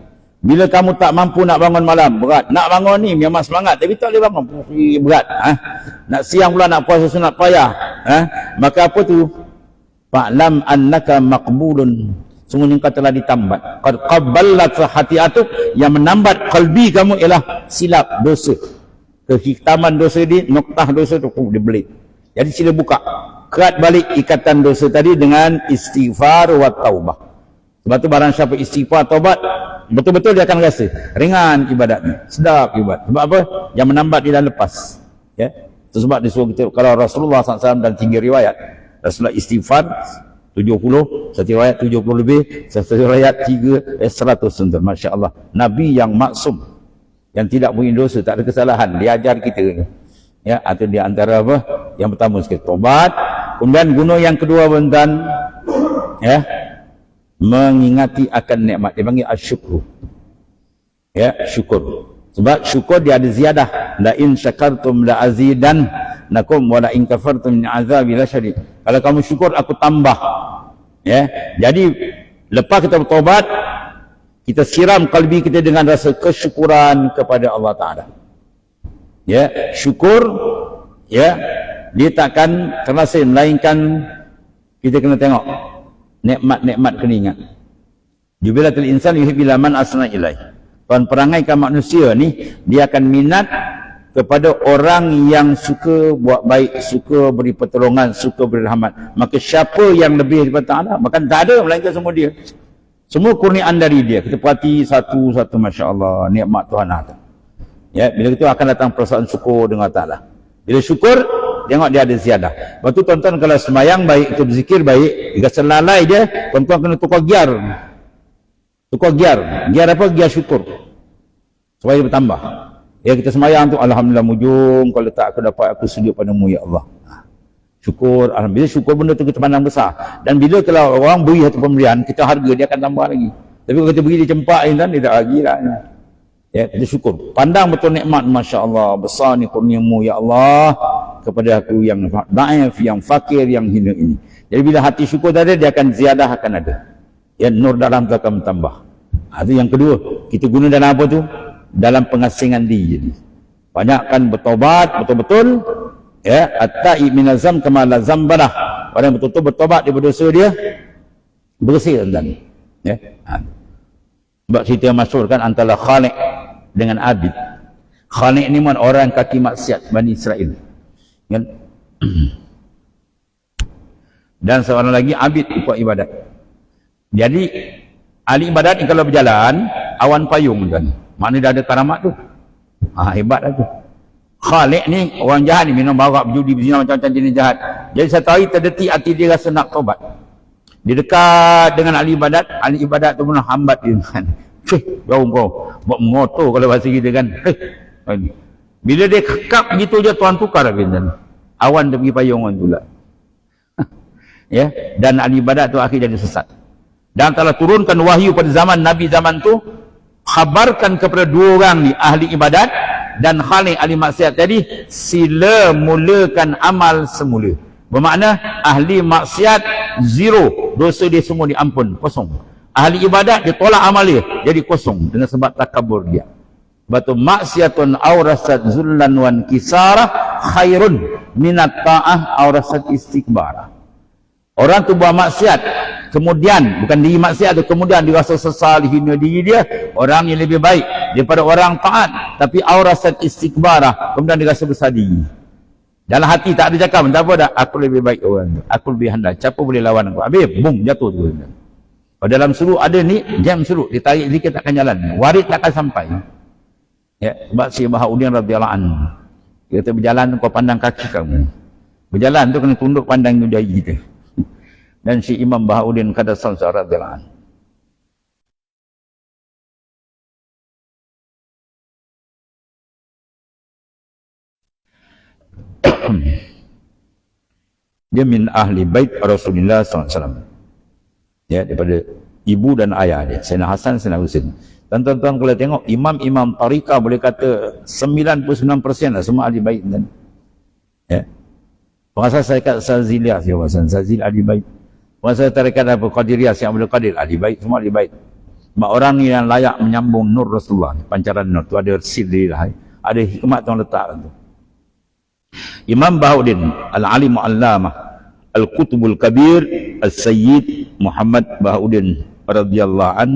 A: Bila kamu tak mampu nak bangun malam, berat. Nak bangun ni memang semangat tapi tak boleh bangun, berat. Nak siang pula nak puasa sunat payah. Maka apa tu? Fa'lam annaka maqbulun. Sungguhnya kau telah ditambat. Qad qabballatka hati'atuk, yang menambat kalbi kamu ialah silap dosa. Kehitaman dosa di, noktah dosa tu dia belit. Jadi sila buka. Kerat balik ikatan dosa tadi dengan istighfar wa taubah. Sebab tu barang siapa istighfar taubat, betul-betul dia akan rasa ringan ibadatnya, sedap ibadat. Sebab apa? Yang menambat dia dah lepas. Ya. Itu sebab disuruh kita, kalau Rasulullah SAW dalam 3 riwayat, Rasulullah istighfar 70, satu riwayat 70 lebih, satu riwayat 100 tentu. Masya Allah. Nabi yang maksum, yang tidak punya dosa, tak ada kesalahan, dia ajar kita. Ya, atau di antara apa? Yang pertama sekali tobat, kemudian guna yang kedua bentan, ya, mengingati akan nikmat. Dia panggil asyukru. Ya, syukur. Sebab syukur dia ada ziyadah. La in syakartum la azidannakum wa la in kafartum min azabi lasyadid. Kalau kamu syukur aku tambah. Ya. Jadi lepas kita bertobat, kita siram kalbi kita dengan rasa kesyukuran kepada Allah Taala. Ya, syukur, ya, dia takkan terasa, melainkan kita kena tengok nikmat-nikmat kena ingat. Jubilatul insan yuhibbu man asna ilaih. Perangai manusia ni dia akan minat kepada orang yang suka buat baik, suka beri pertolongan, suka beri rahmat. Maka siapa yang lebih daripada Allah, maka tak ada melainkan semua dia. Semua kurniaan dari dia. Kita perhati satu-satu, masya-Allah, nikmat Tuhan ada. Ya, bila itu akan datang perasaan syukur dengan Ta'ala. Bila syukur, tengok dia ada ziyadah. Lepas tu tuan-tuan kalau semayang baik, itu berzikir baik, jika selalai dia, tuan-tuan kena tukar giar. Tukar giar. Giar apa? Giar syukur. Supaya bertambah. Ya, kita semayang tu, alhamdulillah mujung, kalau tak aku dapat, aku sujud padamu ya Allah. Syukur, alhamdulillah, syukur benda tu kita pandang besar. Dan bila kalau orang beri satu pemberian, kita harga, dia akan tambah lagi. Tapi kalau kita beri dia cempak, dia tak lagi lah. Ya, kita syukur. Pandang betul nikmat, Masya Allah, besar ni kurniamu ya Allah kepada aku yang daif, yang fakir, yang hina ini. Jadi bila hati syukur tadi, dia akan ziyadah, akan ada. Ya, nur dalam tu akan bertambah. Itu yang kedua. Kita guna dalam apa tu? Dalam pengasingan diri. Banyakkan bertobat betul-betul. Ya, at-ta'i minazam kama la zambalah. Orang yang betul-betul bertobat daripada dosa dia, bersih tentang. Ya. Sebab cerita yang masyhur kan antara Khaliq dengan Abid. Khaliq ni mana orang kaki maksiat Bani Israel. Kan? Dan seorang lagi Abid buat ibadat. Jadi ahli ibadat ni kalau berjalan awan payung kan. Maknanya dah ada karamat tu. Hebat lah tu. Khaliq ni orang jahat ni, minum barak, berjudi, berzina, macam-macam jenis jahat. Jadi satu hari terdetik hati dia rasa nak taubat. Dia dekat dengan ahli ibadat tu pun hambat dia kan. Jauh kau buat motor kalau bahasa kita kan. Bila dia kekap gitu je, Tuhan tukar kan. Awan dia pergi payung kan pula. Ya, dan ahli ibadat tu akhirnya jadi sesat. Dan telah turunkan wahyu pada zaman Nabi zaman tu, khabarkan kepada dua orang ni, ahli ibadat dan Khaliq ahli maksiat tadi, sila mulakan amal semula. Bermakna ahli maksiat zero, dosa dia semua diampun, kosong. Ahli ibadat dia tolak amal dia, jadi kosong dengan sebab takabur dia. Batu maksiatun aurasat zullan wan kisarah khairun minat ta'ah aurasat istikbarah. Orang tu buat maksiat kemudian bukan diri maksiat tu, kemudian dia rasa sesal, hina diri dia, orang yang lebih baik daripada orang taat, tapi aurasat istikbarah, kemudian dia rasa besar diri. Dalam hati tak ada cakap, tak apa dah, aku lebih baik orang tu, aku lebih handal, siapa boleh lawan aku, habis boom, jatuh tu. Kalau dalam suruk ada ni, jam suruk, ditarik sedikit takkan jalan, warid takkan sampai. Ya, sebab si Bahauddin radhiyallahu anhu, dia kata berjalan kau pandang kaki kamu, berjalan tu kena tunduk pandang jari kita. Dan si Imam Bahauddin Qaddasallahu radhiyallahu anhu, dia min ahli bait Rasulullah SAW, ya, daripada ibu dan ayah dia, Sayyidina Hasan, Sayyidina Husain. Dan tuan-tuan kalau tengok imam-imam tariqah, boleh kata 99% lah semua ahli bait kan. Ya. Pengasas syarikat Saziliyah, Sazil ahli bait. Pengasas syarikat apa Qadiriyah, Syekh Abdul Qadir ahli bait, semua ahli bait. Sebab orang yang layak menyambung nur Rasulullah, pancaran nur tu ada sirri lah, ada hikmat tuan letak tu. Imam Bahauddin Al-Alim Al-Allamah Al-Qutbul Kabir Al-Sayyid Muhammad Bahauddin radhiyallahu an,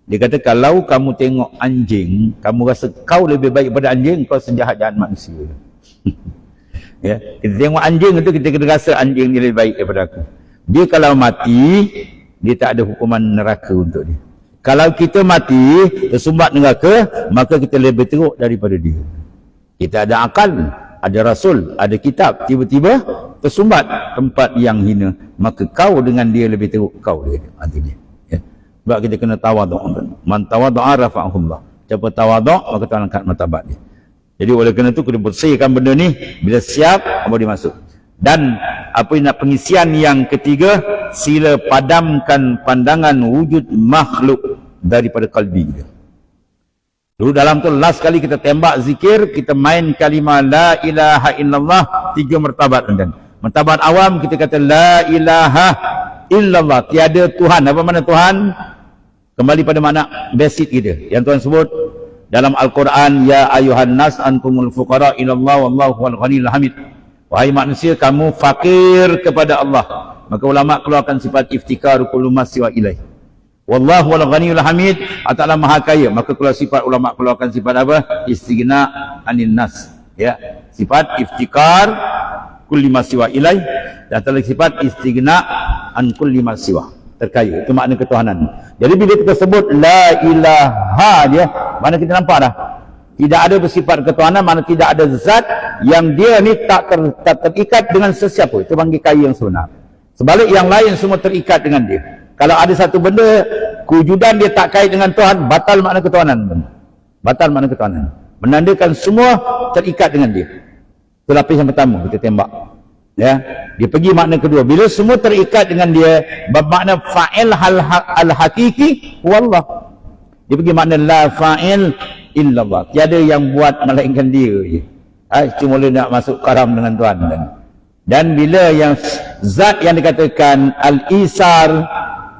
A: dia kata kalau kamu tengok anjing, kamu rasa kau lebih baik daripada anjing, kau sejahat-jahat manusia. Ya, kita tengok anjing itu, kita kena rasa anjing ni lebih baik daripada aku. Dia kalau mati, dia tak ada hukuman neraka untuk dia. Kalau kita mati tersumbat neraka, maka kita lebih teruk daripada dia. Kita ada akal, ada rasul, ada kitab, tiba-tiba tersumbat tempat yang hina, maka kau dengan dia lebih teruk kau dia. Artinya, ya. Sebab kita kena tawaduk. Man tawadu'a rafa'ahullah. Siapa tawaduk, maka Tuhan angkat martabat dia. Jadi oleh kerana itu kita bersihkan benda ni, bila siap boleh masuk. Dan apa yang nak pengisian yang ketiga, sila padamkan pandangan wujud makhluk daripada kalbi kita. Dulu dalam tu last kali kita tembak zikir, kita main kalimah la ilaha illallah 3 martabat. Dan martabat awam kita kata la ilaha illallah, tiada Tuhan. Apa makna Tuhan? Kembali pada makna basic kita yang Tuhan sebut dalam Al-Quran, ya ayuhan nas antumul fuqara ilallah wallahu wal ghaniyul hamid. Wahai manusia, kamu fakir kepada Allah. Maka ulama keluarkan sifat iftikar kullu ma siwa ilaih. Wallahu wal ghaniyul hamid, Allah maha kaya. Maka keluar sifat, ulama keluarkan sifat apa? Istighna anin nas. Ya, sifat iftikar kulli ma siwa ilaih, dan ada sifat istighna an kulli ma siwa, terkaya. Itu makna ketuhanan. Jadi bila kita sebut la ilaha dia, mana kita nampak dah tidak ada bersifat ketuhanan, mana tidak ada zat yang dia ni tak terikat dengan sesiapa. Itu panggil kaya yang sebenar. Sebalik yang lain semua terikat dengan dia. Kalau ada satu benda kewujudan dia tak kait dengan Tuhan, batal makna ketuhanan. Batal makna ketuhanan. Menandakan semua terikat dengan dia. Itu lapis yang pertama kita tembak. Ya, dia pergi makna kedua. Bila semua terikat dengan dia, bermakna fa'il al-hakiki wallah. Dia pergi makna la fa'il illallah. Tiada yang buat melainkan dia je. Cuma boleh nak masuk karam dengan Tuhan. Dan bila yang zat yang dikatakan al-isar,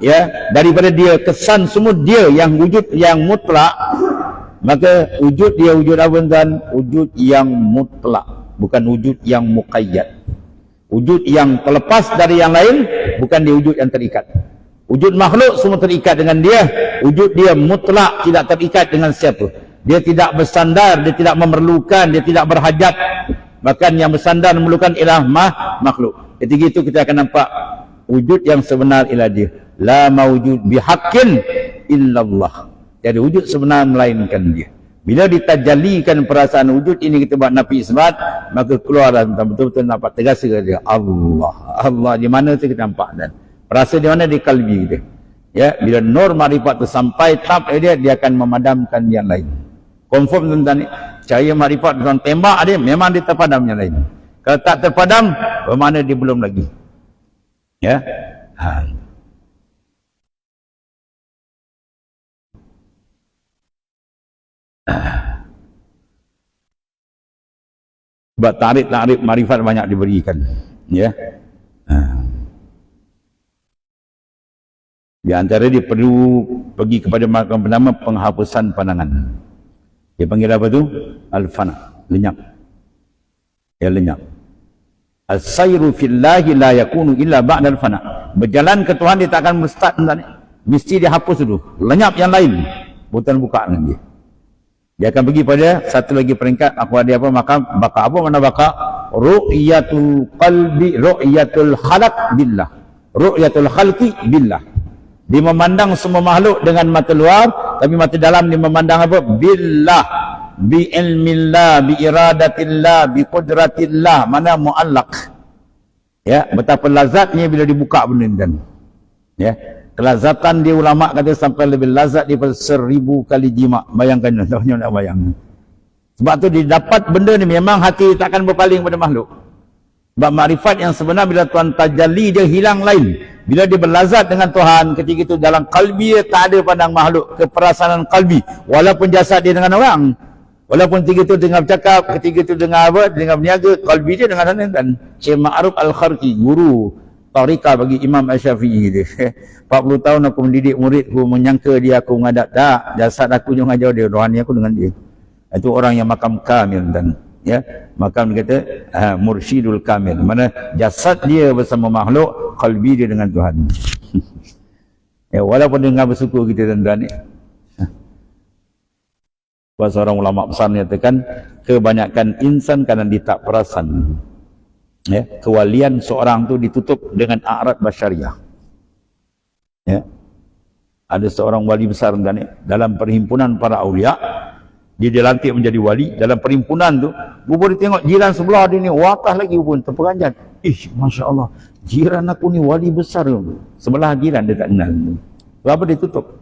A: ya, daripada dia kesan semua dia yang wujud yang mutlak, maka wujud dia wujud apa tuan? Wujud yang mutlak, bukan wujud yang muqayyad. Wujud yang terlepas dari yang lain, bukan dia wujud yang terikat. Wujud makhluk semua terikat dengan dia. Wujud dia mutlak, tidak terikat dengan siapa. Dia tidak bersandar, dia tidak memerlukan, dia tidak berhajat. Bahkan yang bersandar memerlukan ialah makhluk. Ketika itu kita akan nampak wujud yang sebenar ialah dia. La mawjud bihaqqin illallah. Jadi wujud sebenar melainkan dia. Bila ditajalikan perasaan wujud ini, kita buat nafi isbat, maka keluarlah betul-betul nampak tegas dia Allah. Allah di mana tu kita nampak, dan perasa di mana? Di kalbi kita. Ya, bila nur makrifat tu sampai tahap dia akan memadamkan yang lain. Confirm tentang ni, cahaya makrifat tuan tembak dia, memang dia terpadam yang lain. Kalau tak terpadam, bermakna dia belum lagi. Ya. Sebab takrif marifat banyak diberikan, ya. Di antara dia perlu pergi kepada makam pertama, penghapusan pandangan. Dia panggil apa tu? Al-fana, lenyap. Ya, lenyap. As-sayru fillahi la yakunu illa ba'dal fana. Berjalan ke Tuhan dia tak akan start mesti dia hapus dulu, lenyap yang lain, bukan buka dengan dia. Dia akan pergi pada satu lagi peringkat. Aku ada apa? Maka baka apa mana baka? Ru'yatul qalbi, ru'yatul khalaq billah, ru'yatul khalqi billah. Dia memandang semua makhluk dengan mata luar, tapi mata dalam dia memandang apa? Billah, bi ilmillah, bi iradatillah, bi qudratillah. Mana mu'allaq. Ya, betapa lazatnya bila dibuka benda ni kan. Ya, kelazatan dia ulama kata sampai lebih lazat daripada 1000 kali jima. Bayangkan, tahunya nak bayang. Sebab tu dia dapat benda ni, memang hati takkan berpaling pada makhluk. Sebab makrifat yang sebenar bila Tuhan tajalli dia hilang lain. Bila dia berlazat dengan Tuhan, ketika itu dalam kalbi dia tak ada pandang makhluk, keperasaan kalbi. Walaupun jasad dia dengan orang, walaupun ketika itu dengar bercakap, ketika itu dengar apa, dengar berniaga, kalbi dia dengan sana. Dan Syekh Ma'ruf Al-Kharqi, guru Tariqah bagi Imam Asy-Syafi'i dia. 40 tahun aku mendidik muridku, menyangka dia aku menghadap. Tak, jasad aku yang mengajar dia, rohani aku dengan dia. Itu orang yang makam kamil dan ya, makam dia kata mursyidul kamil. Mana jasad dia bersama makhluk, qalbi dia dengan Tuhan. Ya, walaupun dengar bersyukur kita tuan-tuan ni. Seorang ulama besar menyatakan kebanyakan insan kadang dia tak perasan. Ya, kewalian seorang tu ditutup dengan a'rad basyariah. Ya. Ada seorang wali besar tuan-tuan ni dalam perhimpunan para aulia. Dia dilantik menjadi wali. Dalam perhimpunan tu, boleh tengok jiran sebelah dia ni wakah lagi pun terperanjat. Masya Allah, jiran aku ni wali besar. Sebelah jiran dia tak kenal. Kenapa dia tutup?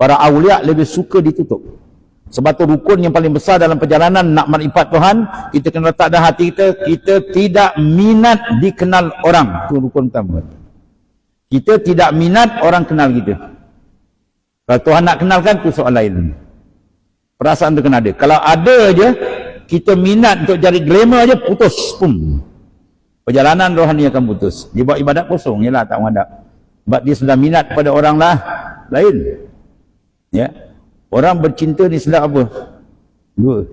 A: Para awliya lebih suka ditutup. Sebab tu rukun yang paling besar dalam perjalanan nak makrifat Tuhan, kita kena letak dalam hati kita, kita tidak minat dikenal orang. Itu rukun pertama. Kita tidak minat orang kenal kita. Kalau Tuhan nak kenalkan, itu soal lain. Perasaan tu kena ada. Kalau ada je, kita minat untuk cari glamour je, putus. Pum. Perjalanan rohani akan putus. Dia buat ibadat kosong je lah, tak menghadap. Sebab dia sudah minat pada orang lah lain. Ya. Orang bercinta ni sedap apa? Dua.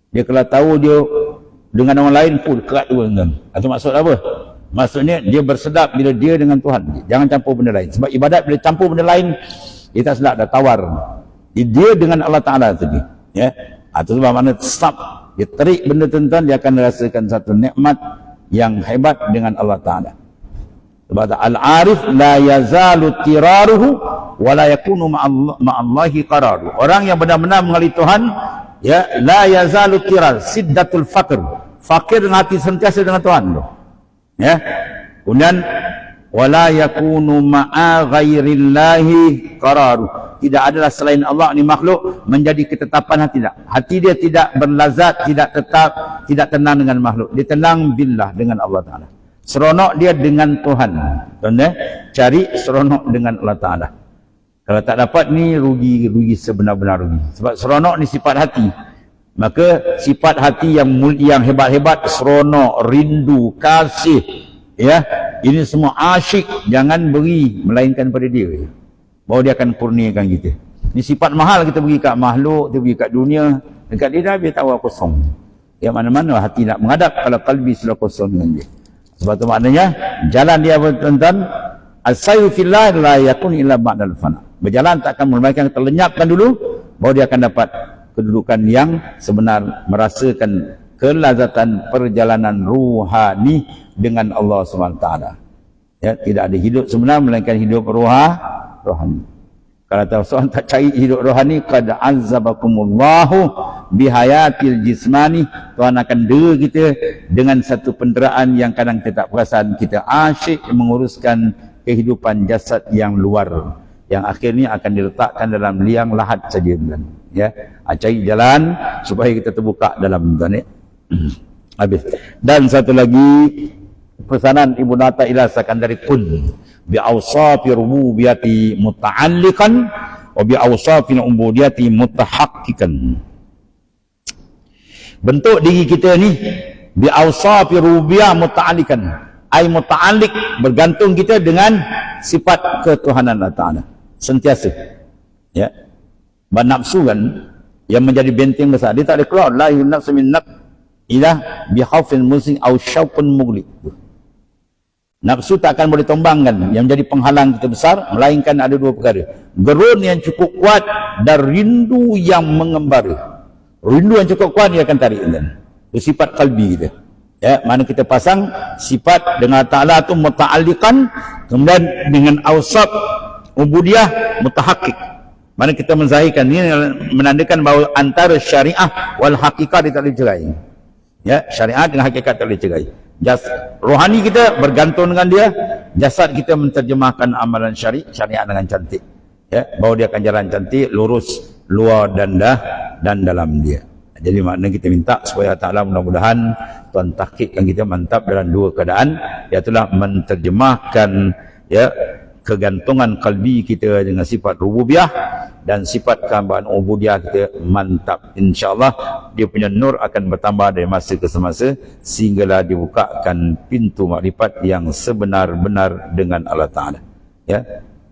A: Dia kalau tahu dia dengan orang lain pun kerat dua. Itu maksud apa? Maksudnya dia bersedap bila dia dengan Tuhan. Jangan campur benda lain. Sebab ibadat bila campur benda lain, dia tak sedap, dah tawar. Dia dengan Allah Ta'ala tadi. Ya. Itu sebab makna stop. Dia terik benda tuan-tuan, dia akan rasakan satu nikmat yang hebat dengan Allah Ta'ala. Sebab al-arif la yazalu tiraruhu wa la yakunu ma'allahi qararu. Orang yang benar-benar mengenali Tuhan, ya, la yazalu tirar, siddatul faqr. Fakir dengan hati sentiasa dengan Tuhan. Ya. Kemudian wala yakunu ma'a ghairillahi qararu. Tidak adalah selain Allah ni makhluk menjadi ketetapan hati. Tidak. Hati dia tidak berlazat, tidak tetap, tidak tenang dengan makhluk. Dia tenang billah dengan Allah Ta'ala. Seronok dia dengan Tuhan. Tuan-tuan, cari seronok dengan Allah Ta'ala. Kalau tak dapat ni rugi sebenar-benar rugi. Sebab seronok ni sifat hati. Maka sifat hati yang hebat-hebat, seronok, rindu, kasih, ya, ini semua asyik, jangan beri melainkan pada dia. Bahawa dia akan kurniakan kita. Ini sifat mahal kita beri kat makhluk, kita beri kat dunia. Dekat dia dah, dia tahu kosong. Yang mana-mana hati nak menghadap kalau kalbi sudah kosong dengan dia. Sebab itu maknanya, jalan dia tuan-tuan, as-sayru fillah la yakun illa ba'dal fana. Berjalan tak akan melebihkan, terlenyapkan dulu, bahawa dia akan dapat kedudukan yang sebenar, merasakan kelazatan perjalanan ruhani dengan Allah SWT. Ya, tidak ada hidup sebenar melainkan hidup rohani. Kalau tahu seorang tak cari hidup rohani, qad azzabakumullahu bihayatil jismani. Tuhan akan dera kita dengan satu penderaan yang kadang kita tak perasan. Kita asyik menguruskan kehidupan jasad yang luar, yang akhirnya akan diletakkan dalam liang lahat saja. Ya, cari jalan supaya kita terbuka dalam tuan. Habis. Dan satu lagi pesanan Ibu Nata Ilah Sakandari kun bi awsafi rububiyati muta'alliqan wa bi awsafi ubudiyati mutahaqqiqan. Bentuk diri kita ni bi awsafi rububiyah muta'alliqan, ai muta'alliq, bergantung kita dengan sifat ketuhanan Allah Ta'ala sentiasa. Ya. Nafsu kan yang menjadi benteng besar, dia tak ada keluar. La yunafsu min nafs ilah bihafil musing au syaupun mughliq. Nafsu tak akan boleh tombangkan. Yang menjadi penghalang kita besar, melainkan ada dua perkara. Gerun yang cukup kuat dan rindu yang mengembara. Rindu yang cukup kuat dia akan tarik kita. Itu sifat kalbi kita. Ya, mana kita pasang sifat dengan Ta'ala itu muta'alliqan, kemudian dengan awsab ubudiyah mutahaqqiq. Mana kita menzahirkan ini menandakan bahawa antara syariah wal hakikat dia tak boleh cerai. Ya, syariat dengan hakikat tak boleh cerai. Rohani kita bergantung dengan dia, jasad kita menterjemahkan amalan syariat dengan cantik. Ya, bahawa dia akan jalan cantik, lurus luar dan dalam dia. Jadi maknanya kita minta supaya Ta'ala mudah-mudahan Tuhan tahqiqkan kita mantap dalam dua keadaan, iaitulah menterjemahkan ya kegantungan kalbi kita dengan sifat rububiyah dan sifat kehambaan ubudiyah kita mantap. InsyaAllah dia punya nur akan bertambah dari masa ke semasa sehinggalah dibukakan pintu makrifat yang sebenar-benar dengan Allah Ta'ala. Ya,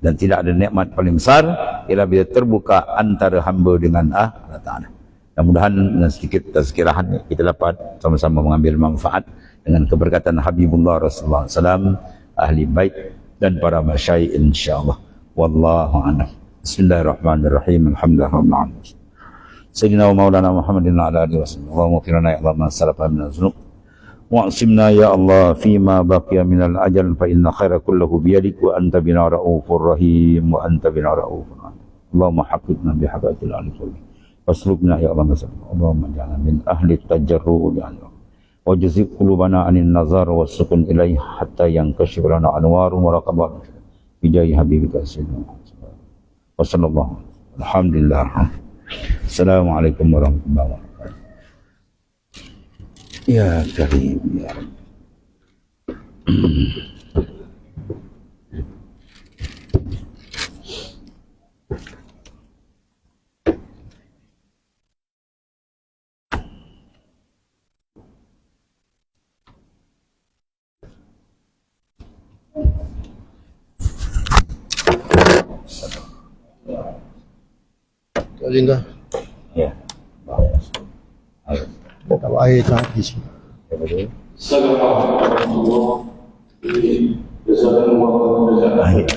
A: dan tidak ada nikmat paling besar ialah bila terbuka antara hamba dengan Allah Ta'ala. Mudah-mudahan dengan sedikit tazkirahan kita dapat sama-sama mengambil manfaat dengan keberkatan Habibullah Rasulullah SAW, ahli bait dan para masyayikh insyaallah. Wallahu a'lam. Bismillahirrahmanirrahim. Alhamdulillahirabbil alamin. Sayyidina wa maulana Muhammadin wa ala alihi wasallam. Allahumma firna ya Allah ma salafa min az-zunub. Wa'simna ya Allah fima baqiya min al-ajal fa inna khaira kullahu bi yadik wa anta bina raufur rahim wa anta bina raufur rahim. Allahumma haqqibna bi haqqil al-qur'an. Waslubna ya Allah masallam. Allahumma ja'alna min ahli at-tajarru bi Allah. Wajzib qulubana anin nazar wasukun ilaih hatta yankashif lana anwaru wa raqabat bijai habibika sayyidina wa sallallahu alhamdulillah. Assalamualaikum warahmatullahi wabarakatuh. Ya karim ya
B: Linda.
A: ya.
B: Bawa air tak di sini.
C: Assalamualaikum warahmatullahi wabarakatuh.